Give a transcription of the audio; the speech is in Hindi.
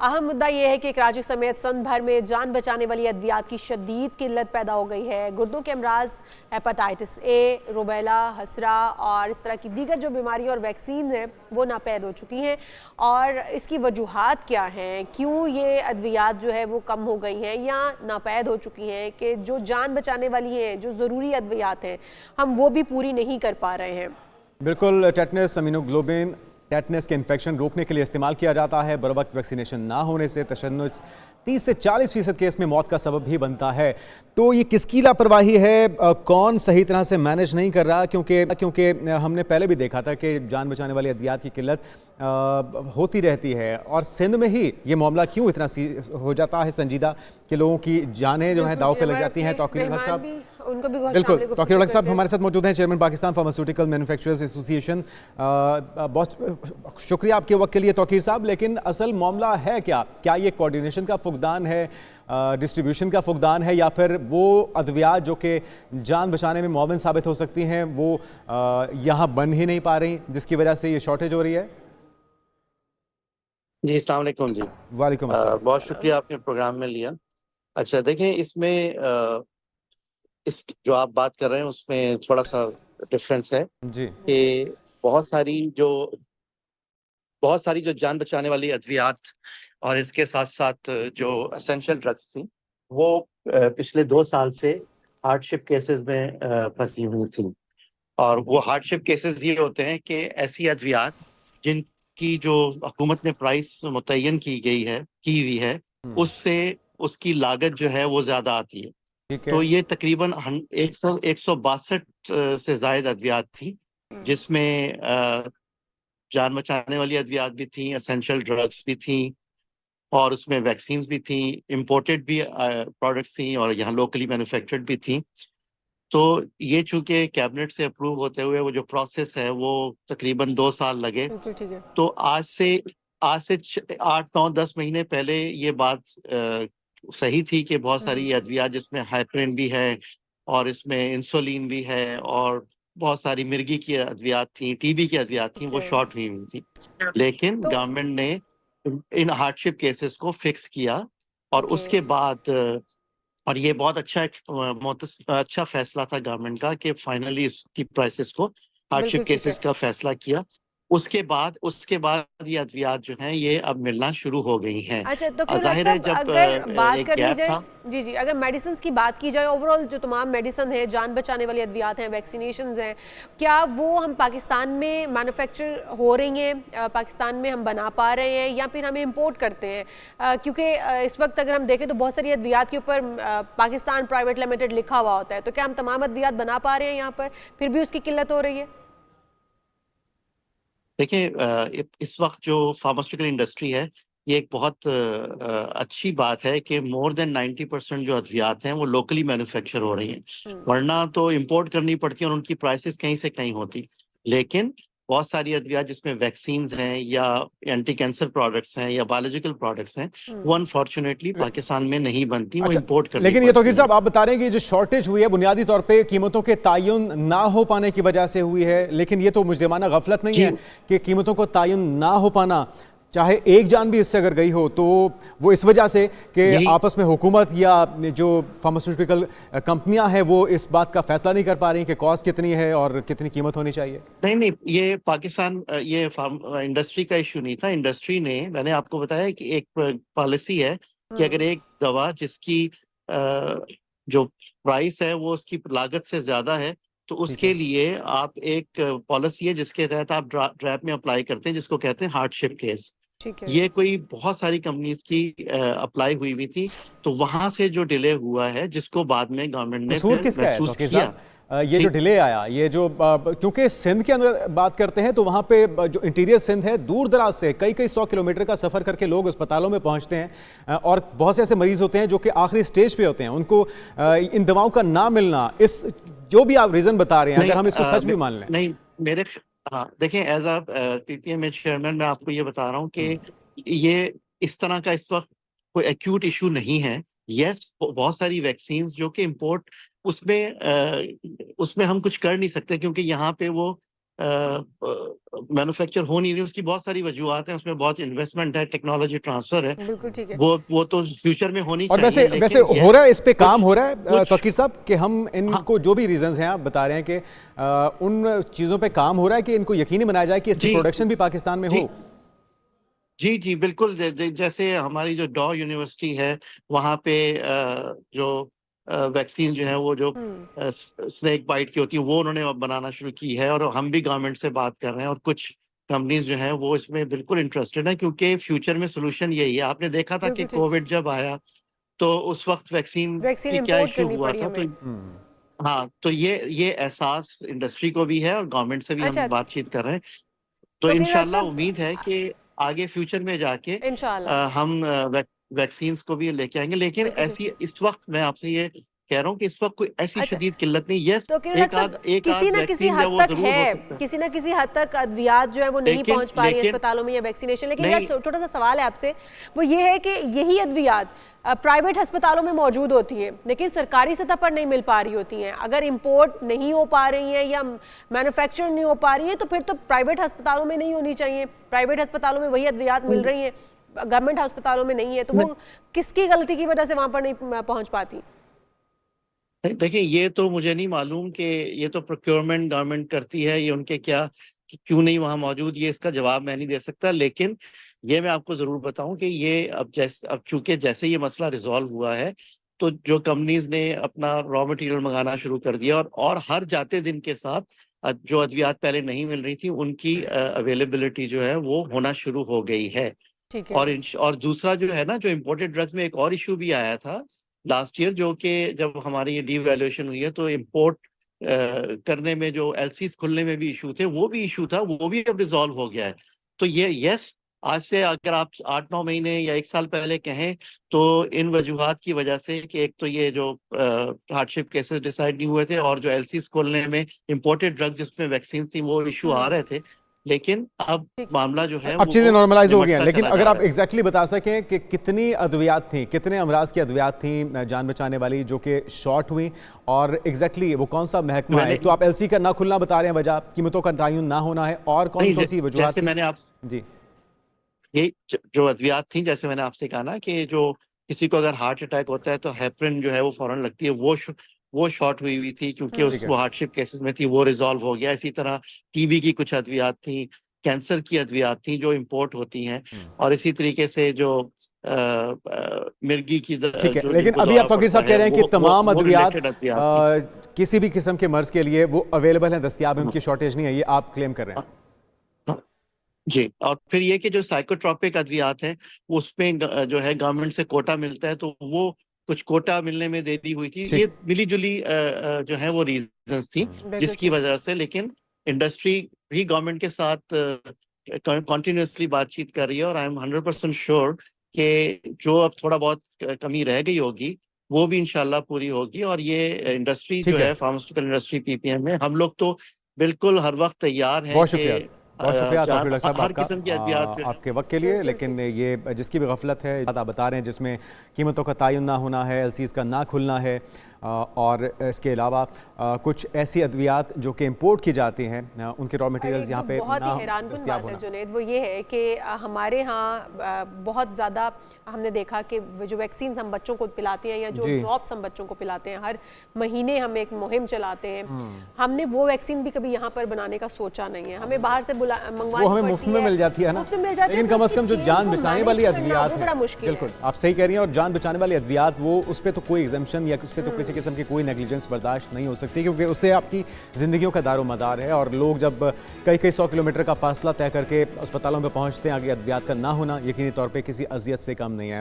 अहम मुद्दा ये है कि राज्य समेत संघ भर में जान बचाने वाली अद्वियात की शदीद किल्लत पैदा हो गई है। गुर्दों के अमराज, हेपेटाइटिस ए, रूबेला, हसरा और इस तरह की दीगर जो बीमारियां और वैक्सीन हैं वो नापैद हो चुकी हैं। और इसकी वजूहात क्या हैं, क्यों ये अद्वियात जो है वो कम हो गई हैं या नापैद हो चुकी हैं कि जो जान बचाने वाली हैं, जो ज़रूरी अद्वियात हैं, हम वो भी पूरी नहीं कर पा रहे हैं। बिल्कुल, टेटनस इम्यूनोग्लोबिन टेटनस के इन्फेक्शन रोकने के लिए इस्तेमाल किया जाता है। बर वक्त वैक्सीनेशन ना होने से तशन्नुज 30 से 40% केस में मौत का सबब भी बनता है। तो ये किसकी लापरवाही है, कौन सही तरह से मैनेज नहीं कर रहा? क्योंकि हमने पहले भी देखा था कि जान बचाने वाली अद्वियात की किल्लत होती रहती है। और सिंध में ही ये मामला क्यों इतना हो जाता है संजीदा कि लोगों की जानें जो हैं दाव पे लग जाती हैं? तौकीर हक साहब, बिल्कुल, तौकीर हक साहब हमारे साथ मौजूद हैं, chairman Pakistan pharmaceutical manufacturers association. बहुत शुक्रिया आपके वक्त के लिए तौकीर साहब। लेकिन असल मामला है क्या? क्या ये कोऑर्डिनेशन का फुकदान है, डिस्ट्रीब्यूशन का फुकदान है, या फिर वो अद्वियात जो कि जान बचाने में मुआविन साबित हो सकती हैं वो यहाँ बन ही नहीं पा रही, जिसकी वजह से ये शॉर्टेज हो रही है? जी, अस्सलाम वालेकुम जी। वालेकुम अस्सलाम। बहुत शुक्रिया आपने प्रोग्राम में लिया। अच्छा, देखें, इसमें इस जो आप बात कर रहे हैं उसमें थोड़ा सा डिफरेंस है जी कि बहुत सारी जो जान बचाने वाली अद्वियात और इसके साथ साथ जो एसेंशियल ड्रग्स थी वो पिछले 2 साल से हार्डशिप केसेस में फंसी हुई थी। और वो हार्डशिप केसेस ये होते हैं कि ऐसी अद्वियात जिनकी जो हुकूमत ने प्राइस मुतय्यन की हुई है उससे उसकी लागत जो है वो ज्यादा आती है। ठीक है। तो ये तकरीबन 162 से जायद अद्वियात थी, जिसमें जान बचाने वाली अद्वियात भी थी, एसेंशियल ड्रग्स भी थी, और उसमें वैक्सीन्स भी थी, इंपोर्टेड भी प्रोडक्ट्स थी, और यहाँ लोकली मैन्युफैक्चर्ड भी थी। तो ये चूंकि कैबिनेट से अप्रूव होते हुए वो जो प्रोसेस है वो तकरीबन 2 साल लगे। ठीक है। तो आज से 8, 9, 10 महीने पहले ये बात सही थी कि बहुत सारी अद्वियात जिसमें हाइपरिन भी है और इसमें इंसुलिन भी है और बहुत सारी मिर्गी की अद्वियात थी, टीबी की अद्वियात थी, वो शॉर्ट हुई थी। लेकिन गवर्नमेंट ने इन हार्डशिप केसेस को फिक्स किया और उसके बाद और ये बहुत अच्छा फैसला था गवर्नमेंट का कि फाइनली इसकी प्राइसेस को हार्डशिप केसेस का फैसला किया। उसके बाद ये अद्वियात जो हैं ये अब मिलना शुरू हो गई हैं। अच्छा, तो जाहिर है जब अगर बात एक कर ली गैप जाए, था। जी, अगर मेडिसिन की बात की जाए, ओवरऑल जो तमाम मेडिसिन है, जान बचाने वाली अद्वियात हैं, वैक्सीनेशन हैं, क्या वो हम पाकिस्तान में मैन्युफैक्चर हो रही हैं, पाकिस्तान में हम बना पा रहे हैं, या फिर हमें इम्पोर्ट करते हैं? क्योंकि इस वक्त अगर हम देखें तो बहुत सारी अद्वियात के ऊपर पाकिस्तान प्राइवेट लिमिटेड लिखा हुआ होता है, तो क्या हम तमाम अद्वियात बना पा रहे हैं यहाँ पर, फिर भी उसकी किल्लत हो रही है? देखिए, इस वक्त जो फार्मास्यूटिकल इंडस्ट्री है ये एक बहुत अच्छी बात है कि मोर देन 90% जो अद्वियात हैं वो लोकली मैन्युफैक्चर हो रही हैं, वरना तो इंपोर्ट करनी पड़ती है और उनकी प्राइसेस कहीं से कहीं होती। लेकिन बहुत सारी अद्वियात जिसमें वैक्सीन्स हैं या एंटी कैंसर प्रोडक्ट्स हैं या बायोलॉजिकल प्रोडक्ट्स हैं वो अनफॉर्चुनेटली पाकिस्तान में नहीं बनती, वो इंपोर्ट करनी लेकिन ये तौकीर पड़ती साहब आप बता रहे हैं कि जो शॉर्टेज हुई है बुनियादी तौर पे कीमतों के तायुन ना हो पाने की वजह से हुई है, लेकिन ये तो मुजरिमाना गफलत नहीं है कि कीमतों को तायुन ना हो पाना, चाहे एक जान भी इससे अगर गई हो, तो वो इस वजह से कि आपस में हुकूमत या जो फार्मास्यूटिकल कंपनियां हैं वो इस बात का फैसला नहीं कर पा रही कि कॉस्ट कितनी है और कितनी कीमत होनी चाहिए। नहीं, ये पाकिस्तान ये इंडस्ट्री का इशू नहीं था। इंडस्ट्री ने, मैंने आपको बताया कि एक पॉलिसी है कि अगर एक दवा जिसकी जो प्राइस है वो उसकी लागत से ज्यादा है तो उसके लिए आप एक पॉलिसी है जिसके तहत आप ड्रैप में अप्लाई करते हैं, जिसको कहते हैं हार्डशिप केस। ये कोई बहुत सारी कंपनीज की अप्लाई हुई थी, तो वहां से जो डिले हुआ है जिसको बाद में गवर्नमेंट ने फिर महसूस किया। ये जो डिले आया, ये जो क्योंकि सिंध के अंदर बात करते हैं तो वहाँ पे जो इंटीरियर सिंध है, दूर दराज से कई 100 किलोमीटर का सफ़र करके लोग अस्पतालों में पहुँचते हैं और बहुत से ऐसे मरीज़ होते हैं जो कि आखिरी स्टेज पे होते हैं, उनको इन दवाओं का ना मिलना, इस जो भी आप रीज़न बता रहे हैं, अगर हम इसको सच भी मान लें। नहीं, देखें, एज अ पीपीएम चेयरमैन मैं आपको ये बता रहा हूँ कि ये इस तरह का इस वक्त कोई एक्यूट इशू नहीं है। यस, बहुत सारी वैक्सीन्स जो कि इंपोर्ट उसमें हम कुछ कर नहीं सकते क्योंकि यहाँ पे वो मैन्युफैक्चर हो नहीं रही, उसकी बहुत सारी वजूहत हैं, उसमें बहुत इन्वेस्टमेंट है, टेक्नोलॉजी ट्रांसफर है, बिल्कुल ठीक है। वो तो फ्यूचर में होनी और चाहिए। वैसे लेकिन हो रहा है, इस पे काम कुछ हो रहा है कुछ तौकीर साहब कि हम हाँ इनको जो भी रीजंस हैं आप बता रहे हैं कि उन चीज़ों पे काम हो रहा है कि इनको यकीनी बनाया जाए कि इसकी जी प्रोडक्शन भी पाकिस्तान में जी हो। जी बिल्कुल। जैसे हमारी जो डॉ यूनिवर्सिटी है, वहाँ पे जो वैक्सीन जो है वो जो हम्म। स्नेक बाइट की होती है, वो उन्होंने अब बनाना शुरू की है, और हम भी गवर्नमेंट से बात कर रहे हैं, और कुछ कंपनीज जो हैं वो इसमें बिल्कुल इंटरेस्टेड है, क्योंकि फ्यूचर में सोल्यूशन यही है। आपने देखा था कि बिल्कुल ठीक। कोविड जब आया तो उस वक्त वैक्सीन वैक्सीन की क्या इंपोर्ट इश्यू करनी हुआ पड़ी था। तो हमें। हाँ, तो ये एहसास इंडस्ट्री को भी है, और गवर्नमेंट से भी हम अच्छा, बातचीत कर रहे हैं। तो तो कि डॉक्टर इंशाल्लाह साहब उम्मीद है कि आगे फ्यूचर में जाके इंशाल्लाह हम वैक्सीन्स को भी लेके आएंगे। लेकिन बिल्कुल ठीक। ऐसी इस वक्त मैं आपसे ये कह रहा हूँ कि इस वक्त कोई ऐसी अच्छा, शदीद किल्लत नहीं। यस, तो कि डॉक्टर साहब एक किसी आध ना किसी वैक्सीन जो है हद वो तक जरूर हो है, सकता है, किसी ना किसी हद तक अद्वियात जो है वो नहीं लेकिन पहुंच पा रही है लेकिन अस्पतालों में या वैक्सीनेशन। लेकिन मेरा नहीं छोटा सा सवाल है आपसे, वो ये है कि यही अद्वियात प्राइवेट अस्पतालों में मौजूद होती है लेकिन सरकारी सतह पर नहीं मिल पा रही होती हैं। अगर इंपोर्ट नहीं हो पा रही हैं या मैन्युफैक्चर नहीं हो पा रही है तो फिर तो प्राइवेट अस्पतालों में नहीं होनी चाहिए। प्राइवेट अस्पतालों में वही अद्वियात मिल रही हैं, गवर्नमेंट अस्पतालों में नहीं है, तो वो किसकी गलती की वजह से वहां पर नहीं पहुंच पाती? देखिए, ये तो मुझे नहीं मालूम कि ये तो प्रोक्योरमेंट गवर्नमेंट करती है, ये उनके क्या क्यों नहीं वहां मौजूद, ये इसका जवाब मैं नहीं दे सकता। लेकिन ये मैं आपको जरूर बताऊं कि ये अब चूंकि जैसे ये मसला रिजॉल्व हुआ है, तो जो कंपनीज ने अपना रॉ मटेरियल मंगाना शुरू कर दिया, और हर जाते दिन के साथ जो अद्वियात पहले नहीं मिल रही थी उनकी अवेलेबिलिटी जो है वो होना शुरू हो गई है। ठीक है। और दूसरा जो है ना, जो इम्पोर्टेड ड्रग्स में एक और इशू भी आया था लास्ट ईयर, जो कि जब हमारी ये डीवैल्यूएशन हुई है, तो इम्पोर्ट करने में जो एलसीज खुलने में भी इशू थे, वो भी इशू था, वो भी अब रिजॉल्व हो गया है। तो ये यस, आज से अगर आप 8-9 महीने या 1 साल पहले कहें, तो इन वजूहात की वजह से कि एक तो ये जो हार्डशिप केसेस डिसाइड नहीं हुए थे, और जो एलसीज खोलने में इम्पोर्टेड ड्रग्स जिसमें वैक्सीन थी वो इशू आ रहे थे। लेकिन अब ठीक। मामला जो है अब चीज़ें नॉर्मलाइज हो गई हैं। निमटता लेकिन चला अगर जा आप रहा है। एग्जैक्टली बता सकें कि कितनी अद्वियात थी, कितने अमराज की अद्वियात थी जान बचाने वाली जो कि शॉर्ट हुई, और एग्जैक्टली वो कौन सा महकमा है? तो आप एलसी का ना खुलना बता रहे हैं, वजह कीमतों का तयन ना होना है, और कौन कौन सी वजूहत जैसे थी? मैंने आप जी ये जो अद्वियात थी, जैसे मैंने आपसे कहा ना कि जो किसी को अगर हार्ट अटैक होता है तो हेपरिन जो है वो फौरन लगती है, वो शॉर्ट हुई थी, क्योंकि ठीक है। वो हार्डशिप केसेस में थी, वो रिजॉल्व हो गया। इसी तरह टीबी की कुछ अद्वियात थी, कैंसर की अद्वियात थी जो इंपोर्ट होती हैं, और इसी तरीके से जो मिर्गी की ठीक है। जो लेकिन जिनको अभी दौरा आप तौकीर पड़ता साहब कह है, रहे हैं कि तमाम वो अद्वियात रिलेटेड अद्वियात थी। किसी भी किस्म के मर्ज के लिए वो अवेलेबल हैं, दस्तियाब हैं, उनकी शॉर्टेज नहीं है, ये आप क्लेम कर रहे हैं? जी, और फिर ये कि जो साइकोट्रॉपिक अद्वियात हैं, उसमें जो है गवर्नमेंट से कोटा मिलता है, तो वो कुछ कोटा मिलने में देरी हुई थी। ये मिली जुली जो है वो रीजंस थी बिल्कुल जिसकी ठीक। वजह से। लेकिन इंडस्ट्री भी गवर्नमेंट के साथ कॉन्टिन्यूसली बातचीत कर रही है, और आई एम 100% श्योर कि जो अब थोड़ा बहुत कमी रह गई होगी वो भी इंशाल्लाह पूरी होगी। और ये इंडस्ट्री जो ठीक है। है, फार्मास्यूटिकल इंडस्ट्री पीपीएम में, हम लोग तो बिल्कुल हर वक्त तैयार हैं बहुत कि शुक्रिया, बहुत शुक्रिया तौकीर साहब हर किस्म की अद्वियात आपके वक्त के लिए। लेकिन ये जिसकी भी गफलत है, बात आप बता रहे हैं, जिसमें कीमतों का तयन ना होना है, एलसीज का ना खुलना है, और इसके अलावा कुछ ऐसी अद्वियात जो कि इंपोर्ट की जाती हैं, उनके रॉ मटेरियल्स यहाँ पे बहुत ना ही हैरानकुन दस्तयाब बात है होना। जुनैद, वो ये है कि हमारे यहाँ बहुत ज़्यादा हमने देखा कि जो वैक्सीन हम बच्चों को पिलाते हैं या जो ड्रॉप्स हम बच्चों को पिलाते हैं, हर महीने हम एक मुहिम चलाते हैं, हमने वो वैक्सीन भी कभी यहाँ पर बनाने का सोचा नहीं है। हमें बाहर से मंगवानी वो हमें मुफ्त में मिल जाती है ना, लेकिन कम से कम जो जान बचाने वाली अद्वियात है, बिल्कुल आप सही कह रही हैं, और जान बचाने वाली अद्वियात वो उस पर तो कोई एग्जम्पशन या उस पर तो किसी किस्म की कोई नेग्लिजेंस बर्दाश्त नहीं हो सकती, क्योंकि उससे आपकी ज़िंदगियों का दारो मदार है। और लोग जब कई 100 किलोमीटर का फासला तय करके अस्पतालों में पहुंचते हैं, आगे अद्वियात का ना होना यकीनी तौर पे किसी अजियत से कम नहीं है।